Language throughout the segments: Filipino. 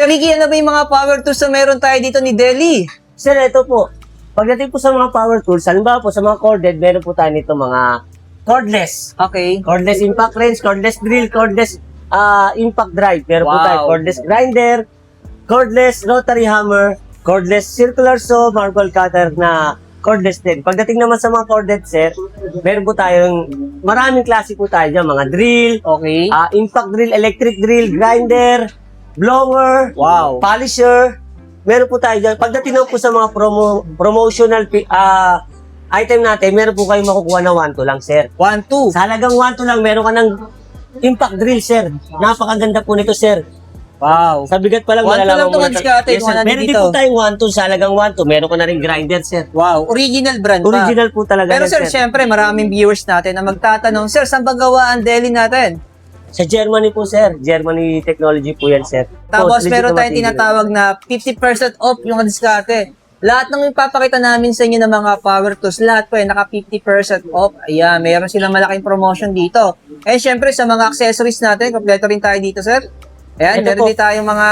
Ricky, ano ba yung mga power tools na meron tayo dito ni Deli? Sir, ito po. Pagdating po sa mga power tools, halimbawa po sa mga corded, meron po tayo nito mga cordless. Okay. Cordless impact wrench, cordless drill, cordless impact drive. Meron po Wow. tayo cordless grinder, cordless rotary hammer, cordless circular saw, marble cutter na cordless din. Pagdating naman sa mga corded, sir, meron po tayong maraming klase po tayo dyan. Mga drill, Okay. impact drill, electric drill, grinder, blower, Wow. polisher. Meron po tayo dyan. Pagdating naman po sa mga promotional item natin, meron po kayong makukuha na 1-2 lang, sir. 1, 2. Sa halagang 1-2 lang, meron ka ng impact drill, sir. Napakaganda po nito, sir. Wow. Sa bigat pa lang, 1-2 lang malalaman to, mo na. Mads Kate, Yes, kung sir. ano Meron din dito. po tayong 1-2 sa halagang 1-2. Meron ka na rin grinder, sir. Wow. Original brand pa. Original po talaga Pero yan, sir, syempre, maraming viewers natin na magtatanong, sir, saan ba gawa ang Deli natin? Sa Germany po, sir. Germany technology po yan, sir. Tapos So, meron legit na tayong material. tinatawag na 50% off yung diskarte. Lahat ng ipapakita namin sa inyo ng mga power tools, lahat po ay naka 50% off. Ayan, meron silang malaking promotion dito. Eh, syempre, sa mga accessories natin, kompleto rin tayo dito, sir. Ayan, Ito meron po. din tayong mga...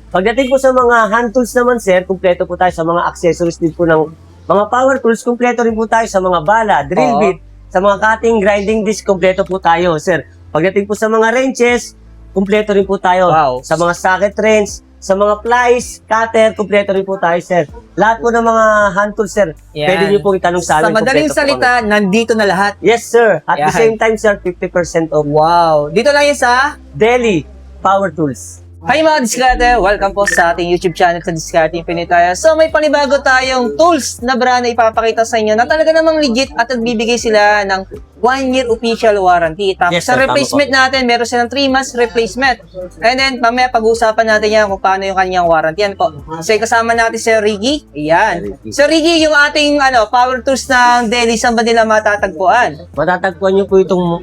Pagdating po sa mga hand tools naman, sir, kumpleto po tayo sa mga accessories din po ng mga power tools. Kumpleto rin po tayo sa mga bala, drill Oo. bit, sa mga cutting, grinding disc, kumpleto po tayo, sir. Pagdating po sa mga wrenches, kumpleto rin po tayo. Wow. Sa mga socket wrench, sa mga plies, cutter, kumpleto rin po tayo, sir. Lahat po ng mga hand tools, sir, Yan. pwede niyo po itanong sa Sa amin. madaling kumpleto po salita, nandito na lahat. kami. Yes, sir. At the Yan. same time, sir, 50% off. Wow. Dito lang yun sa... Deli Power Tools. Hi mga diskarte! Welcome po sa ating YouTube channel sa Diskarte Infinite tayo. So may panibago tayong tools na brand na ipapakita sa inyo na talaga namang legit at nagbibigay sila ng 1-year official warranty. Tapos Yes, sa sir, tama replacement natin, meron silang 3 months replacement. And then mamaya pag-uusapan natin yan kung paano yung kanyang warranty. Yan po. So kasama natin si Ricky. Ayan. So Ricky, yung ating power tools ng Deli, saan ba nila matatagpuan? Matatagpuan niyo po itong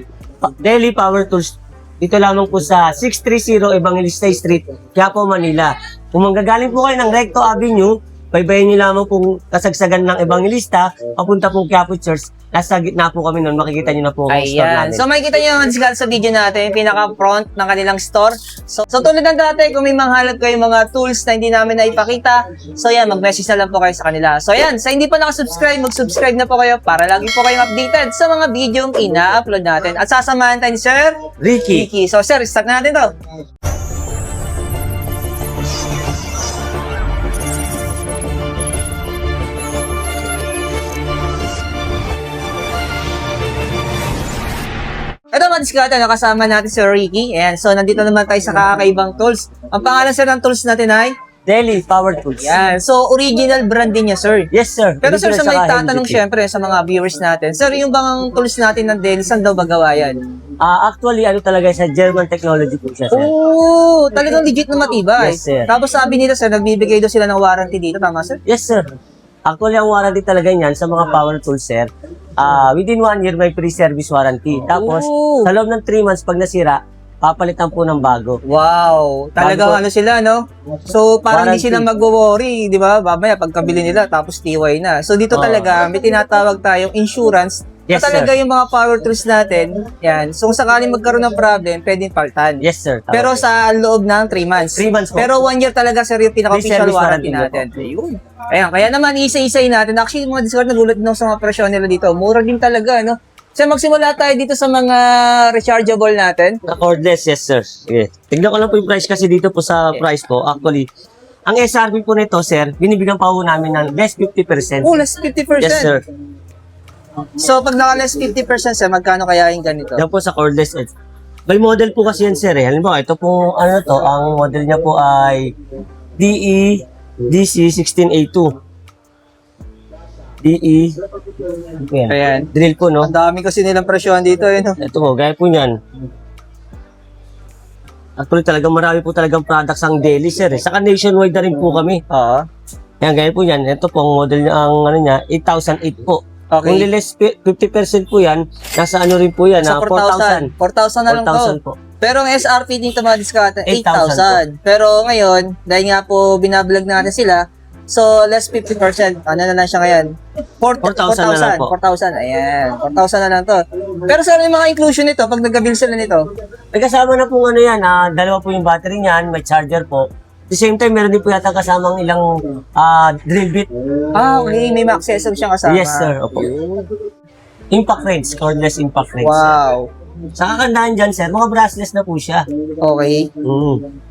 Deli Power Tools dito lamang po sa 630 Evangelista Street, Quiapo, Manila. Kung manggagaling po kayo ng Recto Avenue, baybayin niyo lamang pong kasagsagan ng Evangelista, papunta pong Quiapo Church. Nasa gitna po kami noon, makikita niyo na po ang store Ayan. namin. So makikita nyo yung diskarte sa video natin, yung pinaka-front ng kanilang store. So tulad ng dati, kung may manghalap kayo mga tools na hindi namin naipakita, so yan, mag-message na lang po kayo sa kanila. So yan, sa hindi pa nakasubscribe, mag-subscribe na po kayo para lagi po kayong updated sa mga video yung ina-upload natin. At sasamahan tayo ni Sir Ricky. Ricky. So sir, start na natin to. Ito mga diskarte, nakasama natin si Ricky. Ayan, so nandito naman tayo sa kakaibang tools. Ang pangalan sir ng tools natin ay? Deli Power Tools. Yan. So original brand din niya sir. Yes, sir. Pero sir, Original sa may saka tatanong hindi. syempre sa mga viewers natin, sir, yung bang tools natin ng Deli, saan daw ba gawa yan? Actually, ano talaga sa German technology po siya, sir. Oo, talagang legit na matibay. Yes, sir. Tapos sabi nila sir, nagbibigay daw sila ng warranty dito, tama sir? Yes, sir. Actually, ang warranty talaga niyan sa mga power tools, sir. Within 1 year, may pre-service warranty. Tapos, Oh. sa loob ng 3 months, pag nasira, papalitan po ng bago. Wow, talagang Bago. ano sila, no? So, parang hindi Warranty. sila mag-worry, di ba? Mamaya, pagkabili nila, tapos TY na. So, dito Oo. talaga, may tinatawag tayong insurance. Yes, na talaga sir. yung mga power tools natin, yan. So, kung sakaling magkaroon ng problem, pwedeng paltan. Yes, sir. Tama. Pero sa loob ng 3 months. 3 months po. Pero 1 year talaga, sir, yung pinaka-official Pre-service warranty warranty natin. Ayun. Ayan, kaya naman, isa-isayin natin. Actually, mga Discord, nagulat din ako sa mga presyon nila dito. Mura din talaga, no? So, magsimula tayo dito sa mga rechargeable natin. Cordless, yes, sir. Sige. Tignan ko lang po yung price kasi dito po sa price po. Actually, ang SRP po nito, sir, binibigyan pa po namin ng less 50%. Oh, less 50%. Yes, sir. So, pag naka-less 50%, sir, magkano kaya yung ganito? Yan po sa cordless. May model po kasi yan, sir. Eh. Halimbawa, ito po, ano to, ang model niya po ay DE DC16A2. DE. Ayan. Ayan. Drill po, no? Ang dami kasi nilang presyon dito, yun. Ito po, gaya po niyan. Actually, talagang marami po talagang products ang Deli, sir. Eh. Saka nationwide na rin po kami. Oo. Yan, gaya po yan. Ito po, ang model niya, ang ano niya, 8008 po. Kung Okay. liles 50% po yan, nasa ano rin po yan, Sa 4,000. 4,000 na lang 4,000 to. po. Pero ang SRP dito mga diskarte, 8,000 8,000. Pero ngayon, dahil nga po binablog natin sila, So, less 50%. Ano na lang siya ngayon? 4,000 na lang po. 4,000. Ayan. 4,000 na lang to. Pero sa yung mga inclusion nito, pag nag-bill sila nito? May kasama na po ano yan, dalawa po yung battery niyan, may charger po. At the same time, meron din po yata kasamang ilang drill bit. Okay. May accessory siyang kasama. Yes, sir. Opo. Impact range, cordless impact range. Wow. Sa kagandahan dyan, sir, mga brushless na po siya. Okay.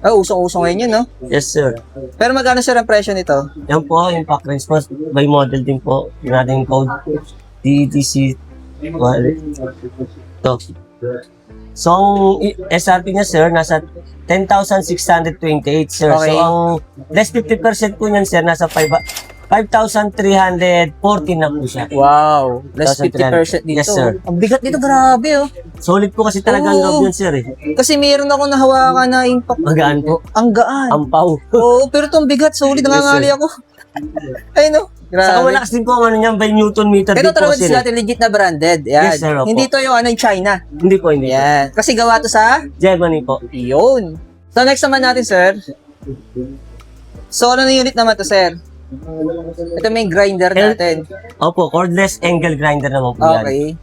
Usong-usong ngayon yun, no? Yes, sir. Pero magkano sir ang presyo nito? Yan po, impact range po. By model din po. Yung ating code, DDC. Ito. So, ang SRP niya, sir, nasa 10,628, sir. Okay. So, ang less 50% po niyan, sir, nasa 5,314 na po siya. Wow. Less 50% 1,300. dito. Yes, sir. Ang bigat dito, grabe, oh. Solid po kasi talaga ang Oo. loob yun, sir. Kasi meron ako nahawakan na impact. Magaan po. Ang gaan. Ampaw. Oo, pero itong bigat, solid, nangangali ako. Ay, no? Saka Grabe. malakas din po ang ano niyan, by Newton meter Ito din po talaga kasi. sila legit na branded. Yan. Yes, sir, opo. Hindi to yung ano, yung China. Hindi po, hindi. Yan. Kasi gawa to sa Germany po. yun. So, next naman natin, sir. So, ano na unit naman to, sir? Ito may grinder natin. Opo, cordless angle grinder naman po yan. Okay.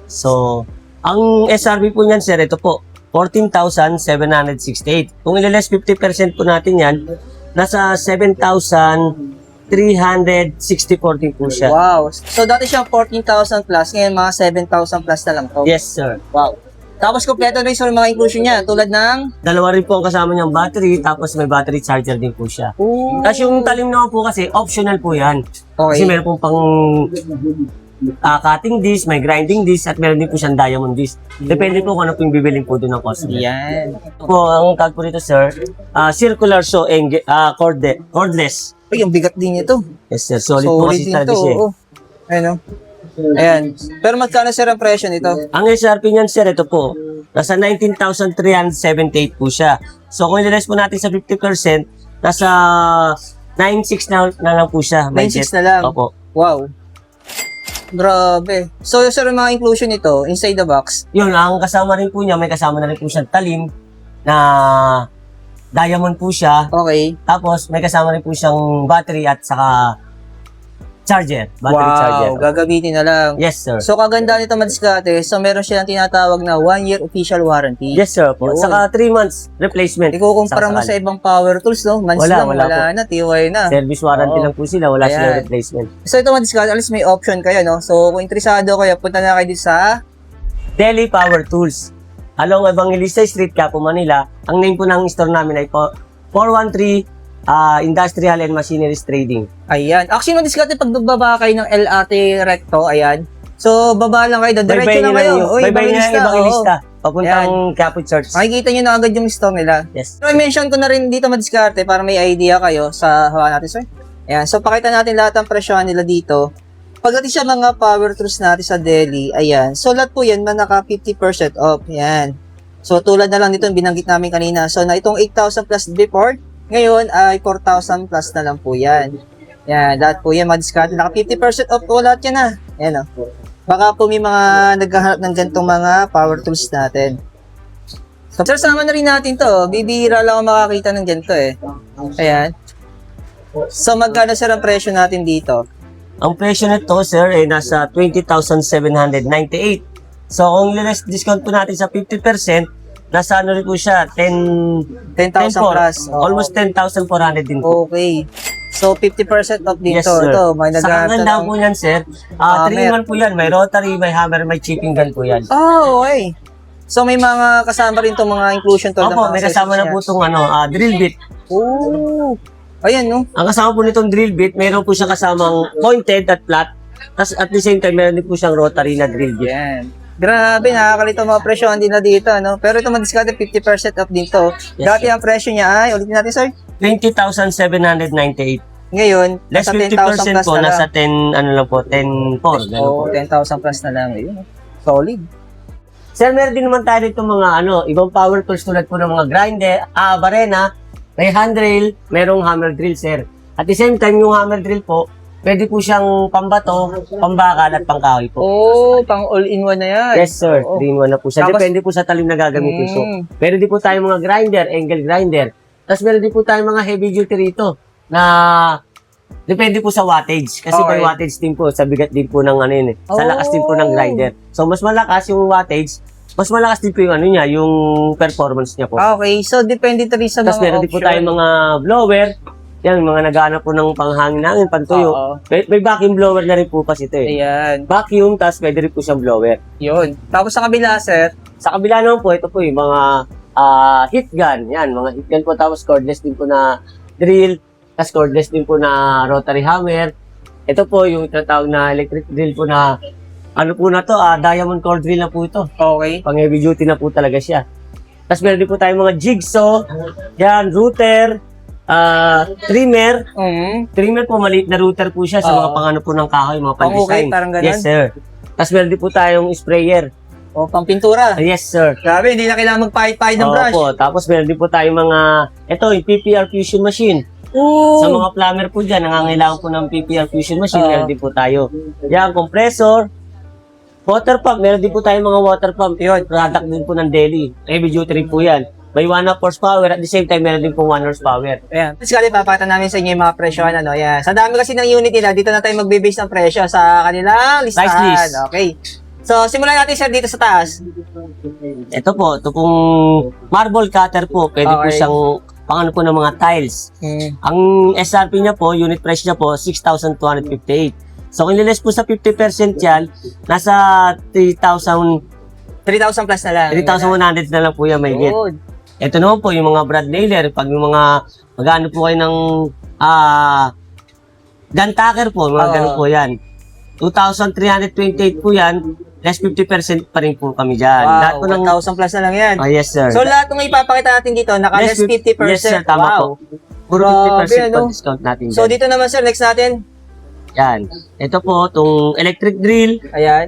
So, ang SRP po niyan, sir, ito po, 14,768. Kung ilaless 50% po natin yan, nasa 7,364 din po siya. Wow. So, dati siyang 14,000 plus. Ngayon, mga 7,000 plus na lang to. Yes, sir. Wow. Tapos, kompleto rin sa mga inclusion niya. Tulad ng... Dalawa rin po ang kasama niyang battery, tapos may battery charger din po siya. Ooh. Kasi yung talim naman po kasi, optional po yan. Kasi Okay. meron pong pang cutting disc, may grinding disc, at meron din po siyang diamond disc. Depende po kung ano po yung bibiling po doon ng customer. Yan. Ito po, ang tag po nito, sir, circular saw cordless. Uy, ang bigat din ito. Yes, sir. Solid po kasi din talaga to. siya. Oo. Ayan, oh. Ayan. Pero magkano sir ang presyo nito? Ang SRP niyan, sir, ito po, nasa 19,378 po siya. So, kung ililess po natin sa 50%, nasa 9,600 na lang po siya. 9,600 na lang. Opo. Wow. Grabe. So, sir, yung mga inclusion nito, inside the box, Yun, ang kasama rin po niya, may kasama na rin po siyang talim na diamond po siya. okay. Tapos, may kasama rin po siyang battery at saka charger. Battery charger. Gagamitin na lang. Yes, sir. So, kaganda nito madiskarte, so meron silang tinatawag na 1-year official warranty. Yes, sir. Po. Yun. Saka 3 months replacement. Ikukumpara mo sa ibang power tools, no? Months Wala, lang, wala wala na, tiway na. Service warranty Oo. lang po sila. Wala Ayan. silang replacement. So, ito madiskarte, at least may option kayo, no? So, kung interesado kayo, punta na kayo dito sa Daily Power Tools. Along Evangelista Street, Quiapo, Manila. Ang name po ng store namin ay 413 Industrial and Machineries Trading. ayan. Actually, madiskarte, pag baba kayo ng LRT Recto, ayan. So, baba lang kayo, diretso lang kayo. Uy, Bye-bye na yung Evangelista. Papuntang Quiapo Church. Makikita nyo na agad yung store nila. Yes. So, I-mention ko na rin dito madiskarte para may idea kayo sa hawa natin, sir. Ayan. So, pakita natin lahat ng presyohan nila dito. Pagdating sa mga power tools natin sa Delhi, ayan. So, lahat po yan, naka 50% off. Ayan. So, tulad na lang dito, yung binanggit namin kanina. So, na itong 8,000 plus before, ngayon ay 4,000 plus na lang po yan. Ayan. Lahat po yan, madiskarte. Naka 50% off po lahat yan, ha. Ayan, o. Baka po may mga naghahanap ng ganitong mga power tools natin. So, sir, sama na rin natin to. Bibihira lang ako makakita ng ganito eh. Ayan. So, magkano sir ang presyo natin dito? Ang presyo nito, sir, ay nasa 20,798. So, kung less discount po natin sa 50%, nasa ano rin po siya, 10,000 plus. Oo. Almost 10,400 din po. Okay. So, 50% off dito. Yes, sir. Ito, may Sa naghahanap kagandahan ng... po yan, sir, 3-in-1 po yan. May rotary, may hammer, may chipping gun po yan. Oh, okay. So, may mga kasama rin itong mga inclusion to. Opo, may kasama na po itong drill bit. Oh. Ayan, no? Ang kasama po nitong drill bit, mayroon po siyang kasamang pointed at flat. Tapos at the same time, meron din po siyang rotary na drill bit. Yan. Grabe, nakakalito mga presyo din na dito, no? Pero ito madiskarte 50% off dito. Yes, Dati sir. ang presyo niya ay, ulitin natin, sir. 20,798. Ngayon, Less nasa 50% 10,000 plus po, na lang. nasa 10, ano lang po, 10,400. Oo, 10,000 plus na lang. Ayun. Solid. Sir, meron din naman tayo dito mga ibang power tools tulad po ng mga grinder, barena, may handrail, merong hammer drill, sir. At the same time, yung hammer drill po, pwede po siyang pambato, pambakal at pangkahoy po. Oh, pang all-in-one na yan. Yes, sir. Oo. 3-in-1 na po siya. Tapos- Depende po sa talim na gagamitin. So, Mm. meron din po tayo mga grinder, angle grinder. Tapos meron din po tayo mga heavy duty rito na Depende po sa wattage. Kasi Okay. by wattage din po, sa bigat din po ng ano yun eh. Sa lakas din po ng grinder. So, mas malakas yung wattage, mas malakas din po yung ano niya, yung performance niya po. Okay, so depende to rin sa Tapos mga meron din po tayong mga blower. Yan, mga naghahanap po ng panghangin-hangin, pantuyo. Oo. May vacuum blower na rin po kasi ito eh. Ayan, Vacuum, tapos pwede rin po siyang blower. yun. Tapos sa kabila, sir, Sa kabila naman po, ito po yung mga heat gun. Yan, mga heat gun po. Tapos cordless din po na drill. Tapos cordless din po na rotary hammer. Ito po yung tinatawag na electric drill po na ano po na to, diamond core drill na po ito. okay. Pang heavy duty na po talaga siya. Tapos meron din po tayong mga jigsaw. Yan, router. Trimmer. Trimmer po, maliit na router po siya sa mga Oo. pangano po ng kahoy, mga Pang pan-design. okay, parang ganun? Yes, sir. Tapos meron din po tayong sprayer. O, pang pintura. Yes, sir. Grabe, hindi na kailangan magpahit-pahit ng brush. Opo, tapos meron din po tayong mga, ito, yung PPR fusion machine. Ooh. Sa mga plumber po dyan, nangangailangan po ng PPR fusion machine, Oo. meron din po tayo. Yan, compressor, water pump, meron din po tayong mga water pump. Yun, product din po ng Delhi. Heavy duty rin po yan. May 1 horsepower, at the same time, meron din po 1 horsepower. Ayan. Basically, papakita namin sa inyo yung mga presyo. Ano, yan. Sa dami kasi ng unit nila, dito na tayo magbe-base ng presyo sa kanilang listahan. Price list. Okay. So, simulan natin, sir, dito sa taas. Ito po, ito pong marble cutter po, pwede po Okay. siyang pangano po ng mga tiles. Ang SRP niya po, unit price niya po, 6,258. So, kung nililess po sa 50% yan, nasa 3,000 3,000 plus na lang. 3,100 na lang po yan may hit. Good. Ito naman po, yung mga brad nailer, pag yung mga, mag-ano po kayo ng, gun tacker po, mga Oo. ganun po yan. 2,328 po yan, less 50% pa rin po kami dyan. Lahat Wow, po ng, 1,000 plus na lang yan. yes sir. So, lahat ng ipapakita natin dito, naka-less 50%. Yes sir, tama Wow. po. Puro Grabe, 50% ano? po discount natin So, dyan. dito naman, sir, next natin. Yan. Ito po, itong electric drill, Ayan.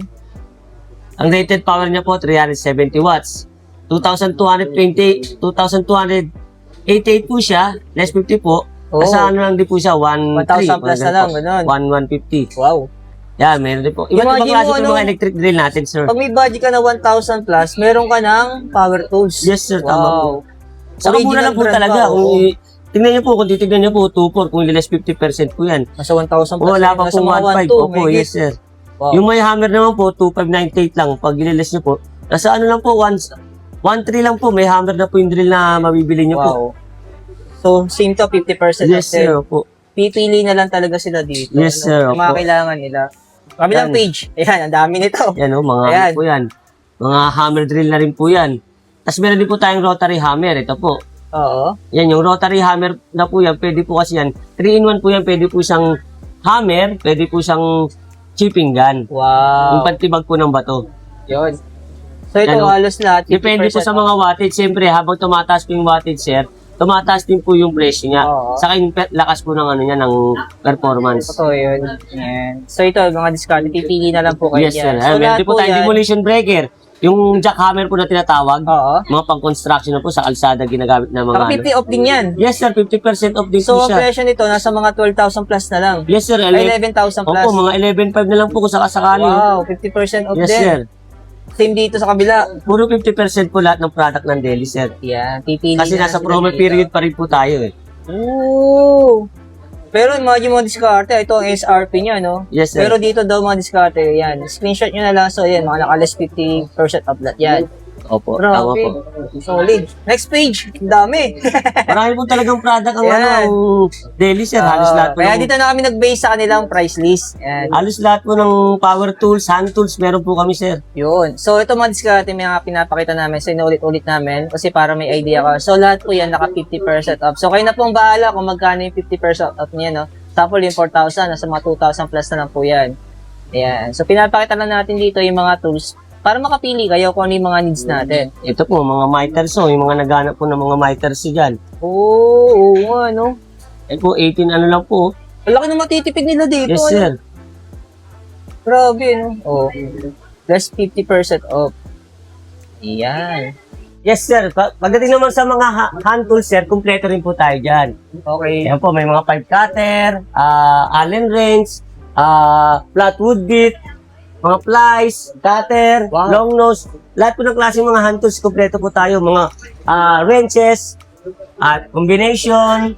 ang rated power niya po, 370 watts. 2,288 po siya, less 50 po. Oh. Nasa ano lang din po siya, 1,000 plus na lang, ganun. 1,150. Wow. Yan, meron din po. Iba't ibang Imagine klase mo, po ano? mga electric drill natin, sir. Pag may budget ka na 1,000 plus, meron ka ng power tools. Yes, sir, tama po. Wow. Saka mura lang po brand talaga. pa, Kung oo. tingnan niyo po, kung titignan niyo po, 2,400, kung less 50% po yan. Nasa 1,000 plus. Wala pa nasa po mga 1,500. 1,200, Opo, may yes, git. sir. Wow. Yung may hammer naman po, 2,598 lang. Pag ililis niyo po, nasa ano lang po, 1,300 lang po. May hammer na po yung drill na mabibili niyo po. Wow. So, same to, 50% Yes, off din. sir. Opo. Pipili na lang talaga sila dito. Yes, sir. Yung mga Opo. kailangan nila. Kabilang Yan. page. Ayan, ang dami nito. Yan o, mga Ayan. ano po yan. Mga hammer drill na rin po yan. Tapos meron din po tayong rotary hammer. Ito po. Oo. Yan, yung rotary hammer na po yan. Pwede po kasi yan. 3-in-1 po yan. Pwede po siyang hammer. Pwede po siyang chipping gun. Yung Wow. pantibag po ng bato. Yun. So, ito Ano? halos lahat. Depende po 50% sa mga wattage. Siyempre, habang tumataas po yung wattage, sir, tumataas din po yung presyo niya. Oo. Saka yung lakas po ng ano niya, ng performance. Totoo yun. Yan. So, ito, mga discount. Pipili na lang po kayo Yes, sir. dyan. So, Meron lahat din po po tayong yan. demolition breaker. Yung jackhammer po na tinatawag. Oo. Mga pang-construction na po sa kalsada ginagamit na mga Saka ano. 50 off din yan. Yes, sir. 50% off din So, po ang siya. presyo nito, nasa mga 12,000 plus na lang. Yes, sir. Ay, 11,000 plus. Opo, mga 11.5 na lang po kung sakasakali. Wow, 50% off Yes, din. sir. Same dito sa kabila. Puro 50% po lahat ng product ng Delhi, sir. Yan, pipili Kasi na nasa sila promo dito. period pa rin po tayo eh. Ooh. Pero imagine mo diskarte, ito ang SRP niya, no? Yes, sir. Pero dito daw mga diskarte, yan. Screenshot nyo na lang. So, yan, mga naka-less 50% off lahat. Yan. Opo, tama Grabe. po. Solid. Next page. Ang dami. Marami po talagang product ang Yan. ano, ang Delhi, sir. Halos lahat po Kaya ng, dito na kami nag-base sa kanilang price list. Yan. halos lahat po ng power tools, hand tools, meron po kami, sir. Yun. So, ito mga diskarte, may mga pinapakita namin. So, inulit-ulit namin kasi para may idea ka. So, lahat po yan naka 50% off. So, kayo na pong bahala kung magkano yung 50% off niya, no? Sample yung 4,000, nasa mga 2,000 plus na lang po yan. Ayan. So, pinapakita lang natin dito yung mga tools para makapili kayo kung ano yung mga needs natin. Ito po, mga miters, oh, yung mga naghanap po ng mga miters dyan. Oo nga, no? Eh po, 18 ano lang po. Ang laki ng matitipid nila dito. Yes, ano? sir. Grabe, no? Oh. Plus 50% off. Ayan. Yes, sir. Pagdating naman sa mga hand tools, sir, kumpleto rin po tayo dyan. Okay. Yan po, may mga pipe cutter, Allen wrench, flatwood bit, mga plies, cutter, Wow. long nose, lahat po ng klaseng mga hand tools, kumpleto po tayo, mga wrenches, at combination,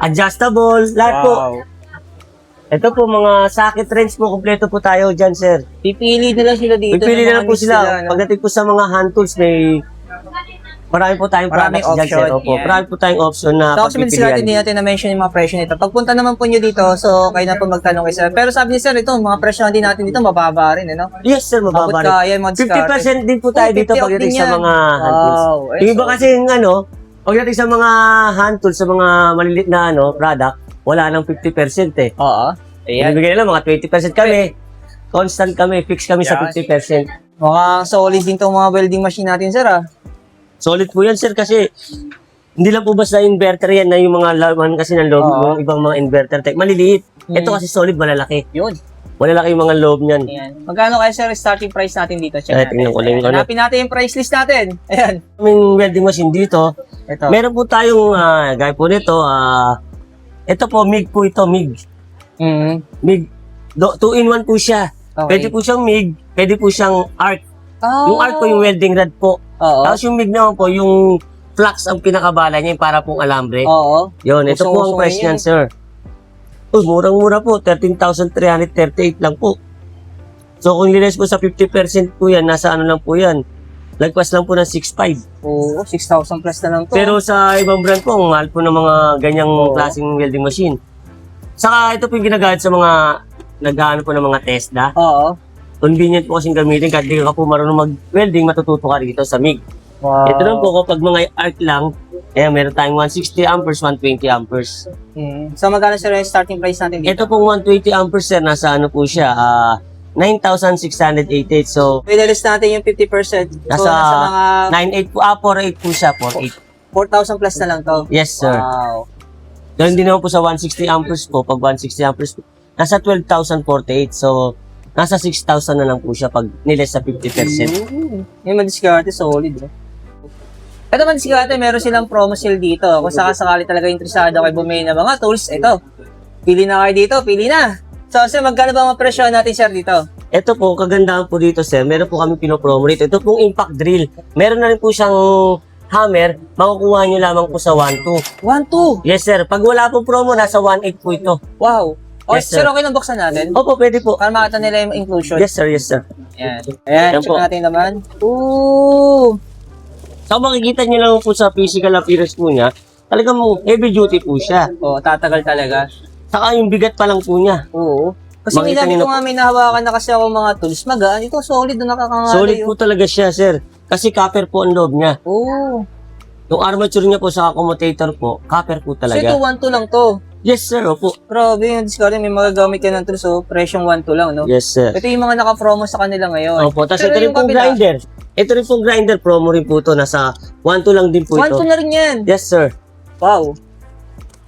adjustable, lahat po. Ito po, mga socket wrench po, kompleto po tayo dyan, sir. Pipili na lang sila dito. Pipili ng na mga lang po needs sila. nila, no? Pagdating po sa mga hand tools, may marami po tayong Maraming products dyan, sir. option, Opo, yan. marami po tayong option na So, kasi hindi pagpipilian. hindi natin na-mention yung mga presyo nito. Pagpunta naman po nyo dito, so kayo na po magtanong kay sir. Pero sabi ni sir, ito, mga presyo din natin dito, mababa rin, no? Yes, sir, Abot mababa rin. kaya, mga diskarte. 50% din po tayo Oh, dito 50 pagdating din sa yan. mga hand tools. Wow, Yung iba kasi pagdating sa mga hand tools, sa mga maliliit na product, wala nang 50% eh. Oo. Ayan. Ibigay nila mga 20% kami. Constant kami, fix kami sa Yan. 50%. Mga solid din tong mga welding machine natin, sir, ah. Solid po yan, sir, kasi hindi lang po basta inverter yan na yung mga laman kasi ng loob, Oo. yung ibang mga inverter type. Maliliit. Ito kasi solid, malalaki. Yun. Malalaki yung mga loob niyan. Ayan. Magkano kaya, sir, starting price natin dito? Check Ay, natin. tingnan ko lang yung ano. Hanapin natin yung price list natin. Ayan. Kaming welding machine dito, Ito. meron po tayong, gaya po nito, ito po, MIG po ito, MIG. MIG. 2-in-1 po siya. Okay. Pwede po siyang MIG, pwede po siyang arc. Oh. Yung arc po yung welding rod po. Oo. Tapos yung MIG naman po, yung flux ang pinakabala niya, yung para pong alambre. Oo. Yun, ito po ang Usong-usong price yun. niyan, sir. Oh, murang-mura po, 13,338 lang po. So kung liles po sa 50% po yan, nasa ano lang po yan. Lagpas lang po ng 6,500. Oo, 6,000 plus na lang to. Pero sa ibang brand po, ang mahal po ng mga ganyang klaseng welding machine. Saka ito po yung ginagamit sa mga nag-ano po ng mga Tesla. Oo. Convenient po kasing gamitin kahit di ka po marunong mag-welding, matututo ka rito sa MIG. Wow. Ito lang po kapag mga arc lang, meron tayong 160 amperes, 120 amperes. So magkano, sir, yung starting price natin dito? Ito pong 120 amperes, sir, nasa ano po siya, 9,688. So, Pinalis natin yung 50%. So, Nasa nasa mga 9,800 po, 4,800 po siya, 4,800. 4,000 plus na lang to. Yes, sir. Wow. Ganun din naman po sa 160 amperes po, pag 160 amperes po, nasa 12,048. So, nasa 6,000 na lang po siya pag niles sa 50%. Yung madiskarte, solid. Ito madiskarte, meron silang promo sale dito. Kung sakasakali talaga interesado kayo bumili ng mga tools, ito. Pili na kayo dito, pili na. So, sir, magkano ba ang presyo natin, sir, dito? Ito po, kagandahan po dito, sir. Meron po kami pinopromo rito. Ito pong impact drill. Meron na rin po siyang hammer. Makukuha nyo lamang po sa 1,200. 1,200. Yes, sir. Pag wala po promo, nasa 1,800 po ito. Wow. Okay, Yes, sir. sir, okay nang buksan natin? Opo, pwede po. Para makita nila yung inclusion. Yes, sir. Yes, sir. Ayan. Ayan, Yan check po. natin naman. Ooh. So, makikita nyo lang po sa physical appearance po niya, talagang heavy duty po siya. Oh, tatagal talaga. Saka yung bigat pa lang po niya. Oo. Kasi Makita minabi niyo ko na nga may nahawakan na kasi ako mga tools. Magaan. Ito, solid na nakakangalay. Solid po talaga siya, sir. Kasi copper po ang loob niya. Oo. Yung armature niya po sa commutator po, copper po So, ito talaga. 1,200 lang to. Yes, sir. Opo. Grabe yung discard. May magagamit ka ng tools. So, presyong 1,200 lang, no? Yes, sir. Ito yung mga naka-promo sa kanila ngayon. Opo. Tapos Pero ito rin yung pong kabila, grinder. Ito rin pong grinder. Promo rin po ito. Nasa 1,200 lang din po 1,200 ito. na rin yan. Yes, sir. Wow.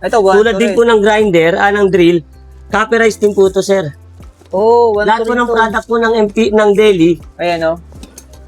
Ito, 1,200 Tulad din po ng grinder, ng drill, copperized din po ito, sir. Oh, 1,200 Lahat po ng to. product po ng ng daily, Ayan, no?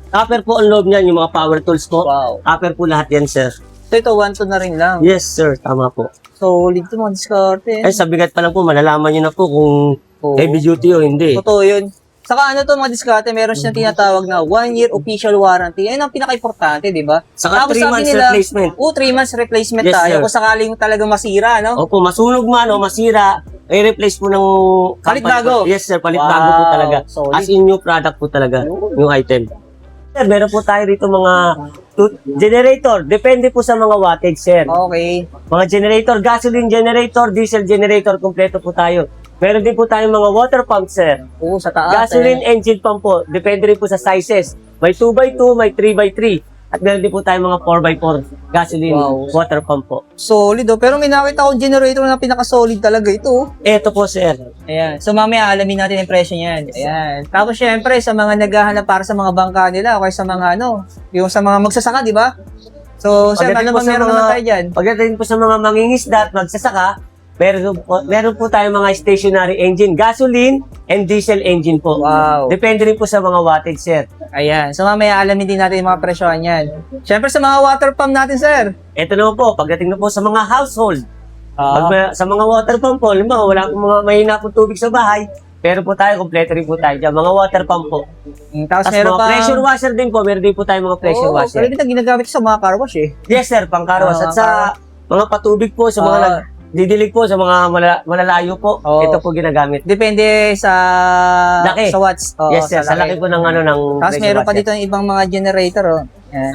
copper po ang loob niyan, yung mga power tools po. Wow. Copper po lahat yan, sir. So, ito, 1,200 na rin lang. Yes, sir. Tama po. Solid to mga discard. Eh, sa bigat pa lang po, malalaman nyo na po kung Oo. heavy duty o hindi. Totoo yun. Saka ano to mga diskarte, meron siyang tinatawag na 1-year official warranty. Ayun ang pinaka-importante, di ba? Saka Tapos 3 sabi months nila, replacement. 3 months replacement Yes, tayo sir. kung sakaling talagang masira, no? Opo, masunog man o masira, i-replace po ng Palit company bago? po. Yes, sir. Palit Wow, bago po talaga. solid. As in new product po talaga, new item. Sir, meron po tayo rito mga generator. Depende po sa mga wattage, sir. Okay. Mga generator, gasoline generator, diesel generator, kompleto po tayo. Meron din po tayong mga water pump, sir. Oo, sa taas. Gasoline engine pump po. Depende rin po sa sizes. May 2x2, may 3x3. At meron din po tayong mga 4x4 gasoline Wow. water pump po. Solid, oh. Pero may nakita akong generator na pinaka-solid talaga ito, oh. Eto po, sir. Ayan. So, mamaya alamin natin yung presyo niyan. Ayan. Tapos, syempre, sa mga naghahanap para sa mga bangka nila o kaya sa mga yung sa mga magsasaka, di ba? So, sir, Pagdating ano po ba sa meron mga- naman tayo dyan? Pagdating po sa mga mangingisda at magsasaka, meron po tayong mga stationary engine, gasoline and diesel engine po. Wow. Depende rin po sa mga wattage, sir. Ayan. So, mamaya alamin din natin yung mga presyohan yan. Syempre, sa mga water pump natin, sir. Ito naman po, pagdating na po sa mga household, Ah. sa mga water pump po, limbawa, wala pong mga mahina pong tubig sa bahay, pero po tayo, kompleto rin po tayo dyan. Mga water pump po. Tapos, Tapos meron mga pa. pressure washer din po, meron din po tayo mga pressure washer. Pero din na ginagamit sa mga car wash, eh. Yes, sir, pang car wash. At sa mga patubig po, sa mga didilig po sa mga malalayo po. Oo. Ito po ginagamit. Depende sa Laki. sa watts. Oo, Yes, sir. Sa laki po ng ano ng Tapos presyo meron pa watts, dito ng ibang mga generator, oh. Yan.